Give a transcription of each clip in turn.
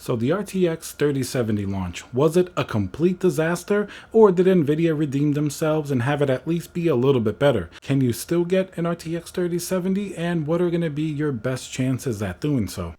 So the RTX 3070 launch, was it a complete disaster, or did Nvidia redeem themselves and have it at least be a little bit better? Can you still get an RTX 3070, and what are going to be your best chances at doing so?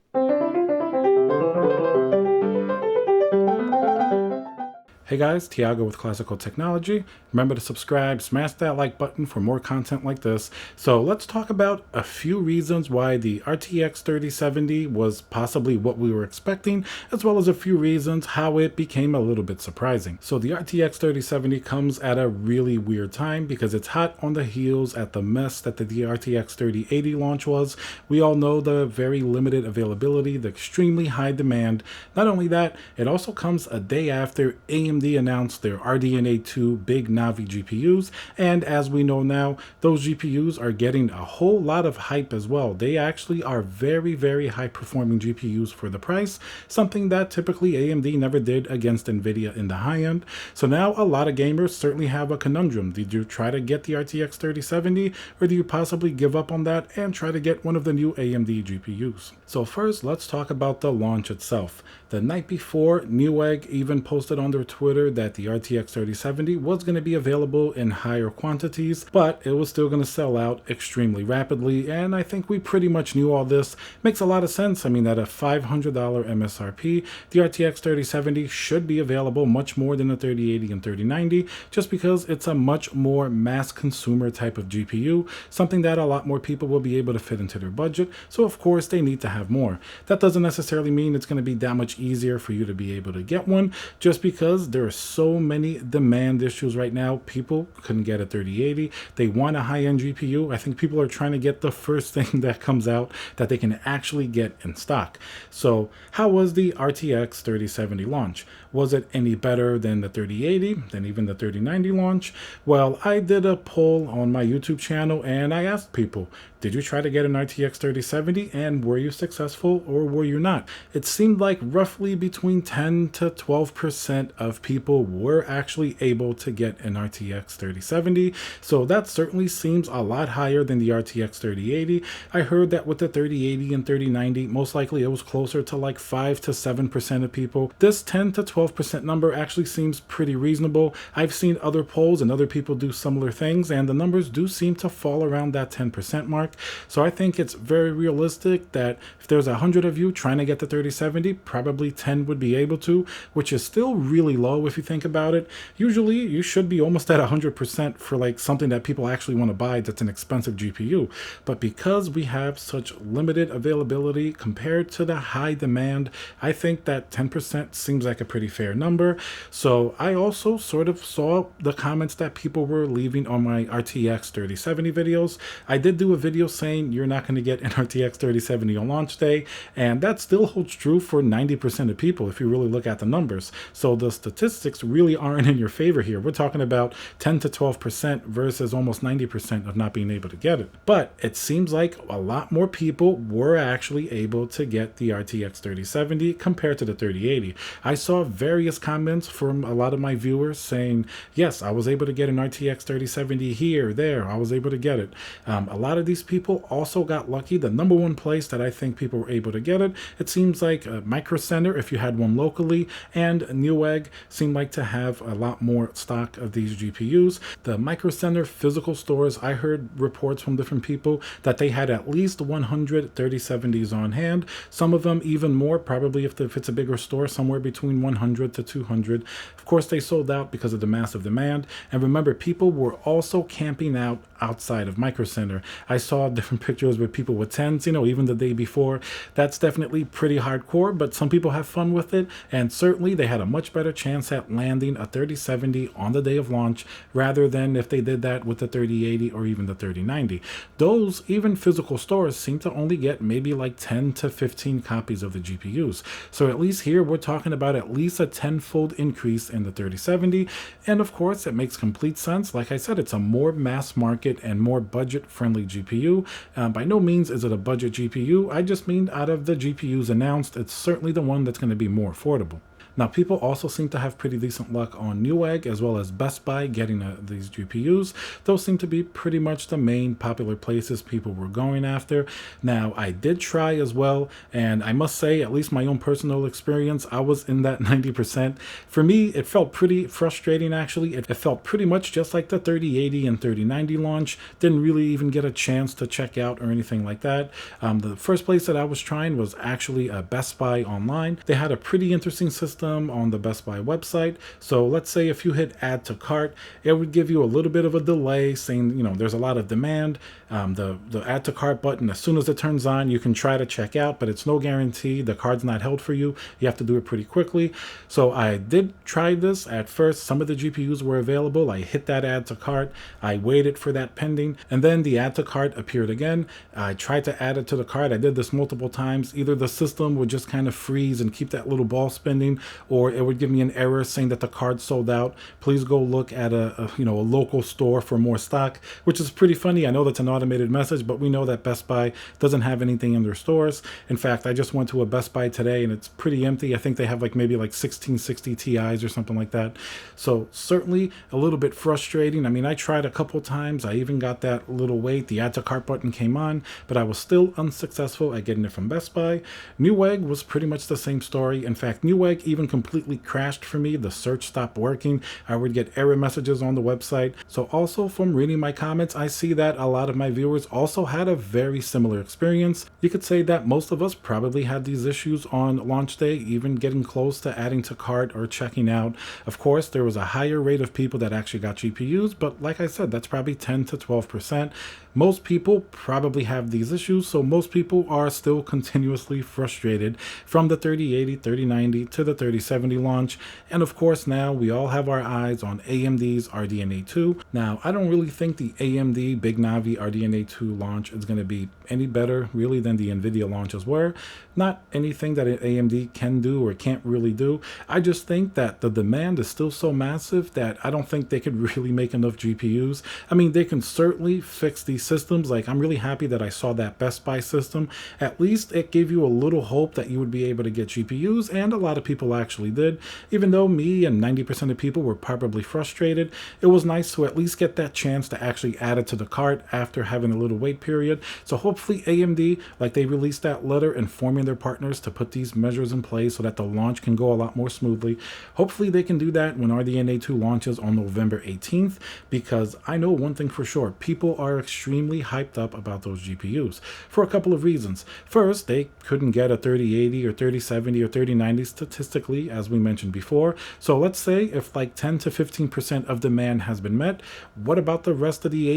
Hey guys, Tiago with Classical Technology. Remember to subscribe, smash that like button for more content like this. So let's talk about a few reasons why the RTX 3070 was possibly what we were expecting, as well as a few reasons how it became a little bit surprising. So the RTX 3070 comes at a really weird time because it's hot on the heels at the mess that the RTX 3080 launch was. We all know the very limited availability, the extremely high demand. Not only that, it also comes a day after AMD announced their RDNA 2 Big Navi GPUs, and as we know now, those GPUs are getting a whole lot of hype as well. They actually are very, very high performing GPUs for the price, something that typically AMD never did against Nvidia in the high end. So now a lot of gamers certainly have a conundrum. Did you try to get the RTX 3070, or do you possibly give up on that and try to get one of the new AMD GPUs? So first, let's talk about the launch itself. The night before, Newegg even posted on their Twitter that the RTX 3070 was going to be available in higher quantities, but it was still going to sell out extremely rapidly, and I think we pretty much knew all this. Makes a lot of sense. I mean, at a $500 MSRP, the RTX 3070 should be available much more than the 3080 and 3090, just because it's a much more mass consumer type of GPU, something that a lot more people will be able to fit into their budget, so of course they need to have more. That doesn't necessarily mean it's going to be that much easier for you to be able to get one, just because there are so many demand issues right now. People couldn't get a 3080. They want a high-end GPU. I think people are trying to get the first thing that comes out that they can actually get in stock. So how was the RTX 3070 launch? Was it any better than the 3080, than even the 3090 launch? Well, I did a poll on my YouTube channel and I asked people, did you try to get an RTX 3070 and were you successful or were you not? It seemed like roughly between 10 to 12% of people were actually able to get an RTX 3070. So that certainly seems a lot higher than the RTX 3080. I heard that with the 3080 and 3090, most likely it was closer to like 5 to 7% of people. This 10 to 12% number actually seems pretty reasonable. I've seen other polls and other people do similar things, and the numbers do seem to fall around that 10% mark. So I think it's very realistic that if there's 100 of you trying to get the 3070, probably 10 would be able to, which is still really low if you think about it. Usually you should be almost at 100% for like something that people actually want to buy that's an expensive GPU. But because we have such limited availability compared to the high demand, I think that 10% seems like a pretty fair number. So I also sort of saw the comments that people were leaving on my RTX 3070 videos. I did do a video saying you're not going to get an RTX 3070 on launch day, and that still holds true for 90% of people if you really look at the numbers. So the statistics really aren't in your favor here. We're talking about 10 to 12% versus almost 90% of not being able to get it. But it seems like a lot more people were actually able to get the RTX 3070 compared to the 3080. I saw various comments from a lot of my viewers saying, yes, I was able to get an RTX 3070 here, there, I was able to get it. A lot of these people also got lucky. The number one place that I think people were able to get it, it seems like Micro Center, if you had one locally, and Newegg seemed like to have a lot more stock of these GPUs. The Micro Center physical stores, I heard reports from different people that they had at least 100 3070s on hand. Some of them even more, probably if it's a bigger store, somewhere between 100 to 200. Of course, they sold out because of the massive demand. And remember, people were also camping out outside of Micro Center. I saw different pictures with people with 10s, even the day before. That's definitely pretty hardcore, but some people have fun with it, and certainly they had a much better chance at landing a 3070 on the day of launch rather than if they did that with the 3080 or even the 3090. Those, even physical stores, seem to only get maybe like 10 to 15 copies of the GPUs. So at least here we're talking about at least a tenfold increase in the 3070, and of course it makes complete sense. Like I said, it's a more mass market and more budget-friendly GPU. By no means is it a budget GPU. I just mean out of the GPUs announced, it's certainly the one that's going to be more affordable. Now, people also seem to have pretty decent luck on Newegg as well as Best Buy getting these GPUs. Those seem to be pretty much the main popular places people were going after. Now, I did try as well, and I must say, at least my own personal experience, I was in that 90%. For me, it felt pretty frustrating actually. It felt pretty much just like the 3080 and 3090 launch. Didn't really even get a chance to check out or anything like that. The first place that I was trying was actually a Best Buy online. They had a pretty interesting system on the Best Buy website. So let's say if you hit add to cart, it would give you a little bit of a delay saying, there's a lot of demand. The add to cart button, as soon as it turns on, you can try to check out, but it's no guarantee. The card's not held for you. You have to do it pretty quickly. So I did try this at first. Some of the GPUs were available. I hit that add to cart. I waited for that pending, and then the add to cart appeared again. I tried to add it to the cart. I did this multiple times. Either the system would just kind of freeze and keep that little ball spinning, or it would give me an error saying that the card sold out. Please go look at a local store for more stock, which is pretty funny. I know that's an automated message, but we know that Best Buy doesn't have anything in their stores. In fact, I just went to a Best Buy today and it's pretty empty. I think they have maybe 1660 Ti's or something like that. So certainly a little bit frustrating. I mean, I tried a couple times. I even got that little wait. The add to cart button came on, but I was still unsuccessful at getting it from Best Buy. Newegg was pretty much the same story. In fact, Newegg even completely crashed for me. The search stopped working. I would get error messages on the website. So also from reading my comments, I see that a lot of my viewers also had a very similar experience. You could say that most of us probably had these issues on launch day, even getting close to adding to cart or checking out. Of course, there was a higher rate of people that actually got GPUs, but like I said, that's probably 10 to 12%. Most people probably have these issues, so most people are still continuously frustrated from the 3080, 3090 to the 3070 launch. And of course, now we all have our eyes on AMD's RDNA 2. Now, I don't really think the AMD Big Navi RDNA 2 launch is going to be any better really than the NVIDIA launches were. Not anything that AMD can do or can't really do. I just think that the demand is still so massive that I don't think they could really make enough GPUs. I mean, they can certainly fix these systems. I'm really happy that I saw that Best Buy system. At least it gave you a little hope that you would be able to get GPUs, and a lot of people actually did. Even though me and 90% of people were probably frustrated, it was nice to at least get that chance to actually add it to the cart after having a little wait period. So hopefully AMD, they released that letter informing their partners to put these measures in place so that the launch can go a lot more smoothly. Hopefully they can do that when RDNA 2 launches on November 18th, because I know one thing for sure, people are extremely hyped up about those GPUs for a couple of reasons. First, they couldn't get a 3080 or 3070 or 3090 statistically, as we mentioned before. So let's say if 10 to 15% of demand has been met, what about the rest of the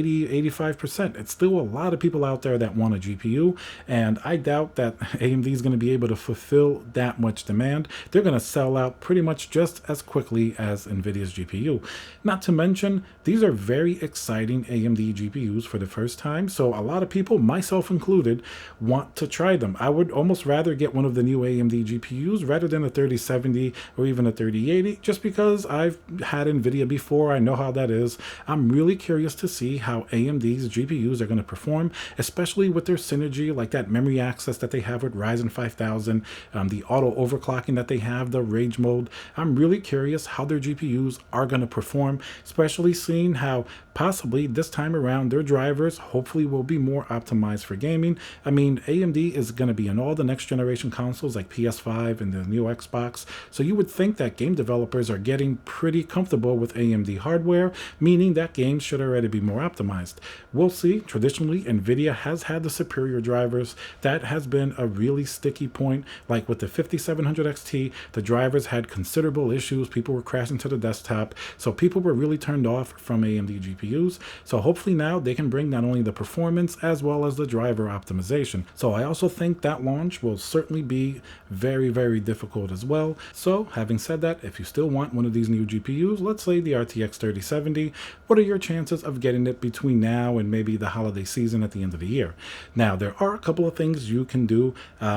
85%? It's still a lot of people out there that want a GPU, and I doubt that AMD is going to be able to fulfill that much demand. They're going to sell out pretty much just as quickly as NVIDIA's GPU. Not to mention, these are very exciting AMD GPUs for the first time, so a lot of people, myself included, want to try them. I would almost rather get one of the new AMD GPUs rather than a 3070 or even a 3080, just because I've had NVIDIA before. I know how that is. I'm really curious to see how AMD's GPUs are going to perform, especially with their synergy, like that memory access that they have with Ryzen 5000, the auto overclocking that they have, the rage mode. I'm really curious how their GPUs are going to perform, especially seeing how possibly this time around their drivers hopefully will be more optimized for gaming. I mean, AMD is going to be in all the next generation consoles like PS5 and the new Xbox, so you would think that game developers are getting pretty comfortable with AMD hardware, meaning that games should already be more optimized. We'll see. Traditionally, NVIDIA has had the superior drivers. That has been a really sticky point. Like with the 5700 XT, the drivers had considerable issues. People were crashing to the desktop, so people were really turned off from AMD GPUs. So hopefully now they can bring not only the performance as well as the driver optimization. So I also think that launch will certainly be very, very difficult as well. So having said that, if you still want one of these new GPUs, let's say the RTX 3070, what are your chances of getting it between now and maybe the holiday season at the end of the year? Now, there are a couple of things you can do.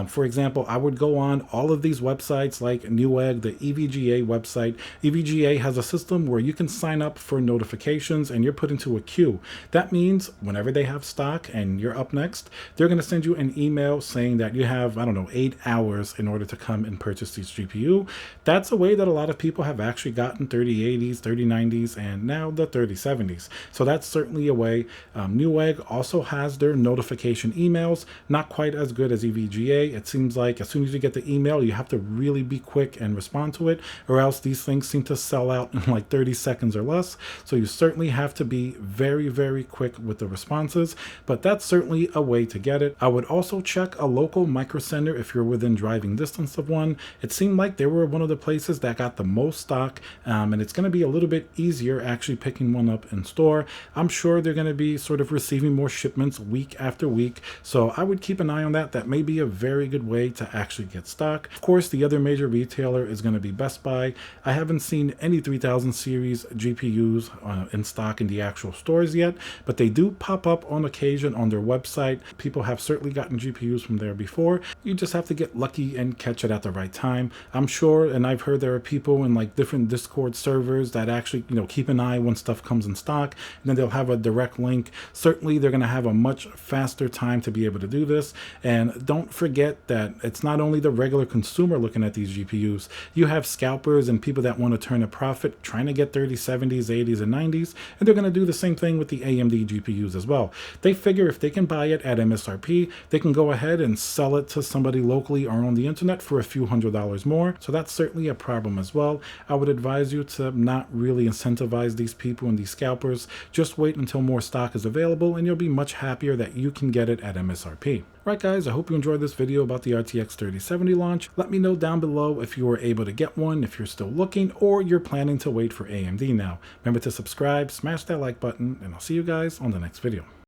For example, I would go on all of these websites like Newegg, the EVGA website. EVGA has a system where you can sign up for notifications and you're put into a queue. That means when whenever they have stock and you're up next, they're going to send you an email saying that you have, I don't know, 8 hours in order to come and purchase these GPU. That's a way that a lot of people have actually gotten 3080s, 3090s, and now the 3070s. So that's certainly a way. Newegg also has their notification emails, not quite as good as EVGA. It seems like as soon as you get the email, you have to really be quick and respond to it, or else these things seem to sell out in like 30 seconds or less. So you certainly have to be very, very quick with the responses, but that's certainly a way to get it. I would also check a local micro center if you're within driving distance of one. It seemed like they were one of the places that got the most stock, and it's going to be a little bit easier actually picking one up in store. I'm sure they're going to be sort of receiving more shipments week after week, so I would keep an eye on that. That may be a very good way to actually get stock. Of course, the other major retailer is going to be Best Buy. I haven't seen any 3000 series GPUs in stock in the actual stores yet, but they do pop up on occasion on their website. People have certainly gotten GPUs from there before. You just have to get lucky and catch it at the right time. I'm sure, and I've heard there are people in like different Discord servers that actually, keep an eye when stuff comes in stock, and then they'll have a direct link. Certainly they're going to have a much faster time to be able to do this. And don't forget that it's not only the regular consumer looking at these GPUs. You have scalpers and people that want to turn a profit trying to get 3070s, 80s, and 90s, and they're going to do the same thing with the AMD GPUs as well. They figure if they can buy it at MSRP, they can go ahead and sell it to somebody locally or on the internet for a few $100s more. So that's certainly a problem as well. I would advise you to not really incentivize these people and these scalpers. Just wait until more stock is available and you'll be much happier that you can get it at MSRP. Right guys, I hope you enjoyed this video about the RTX 3070 launch. Let me know down below if you were able to get one, if you're still looking, or you're planning to wait for AMD now. Remember to subscribe, smash that like button, and I'll see you guys on the next video.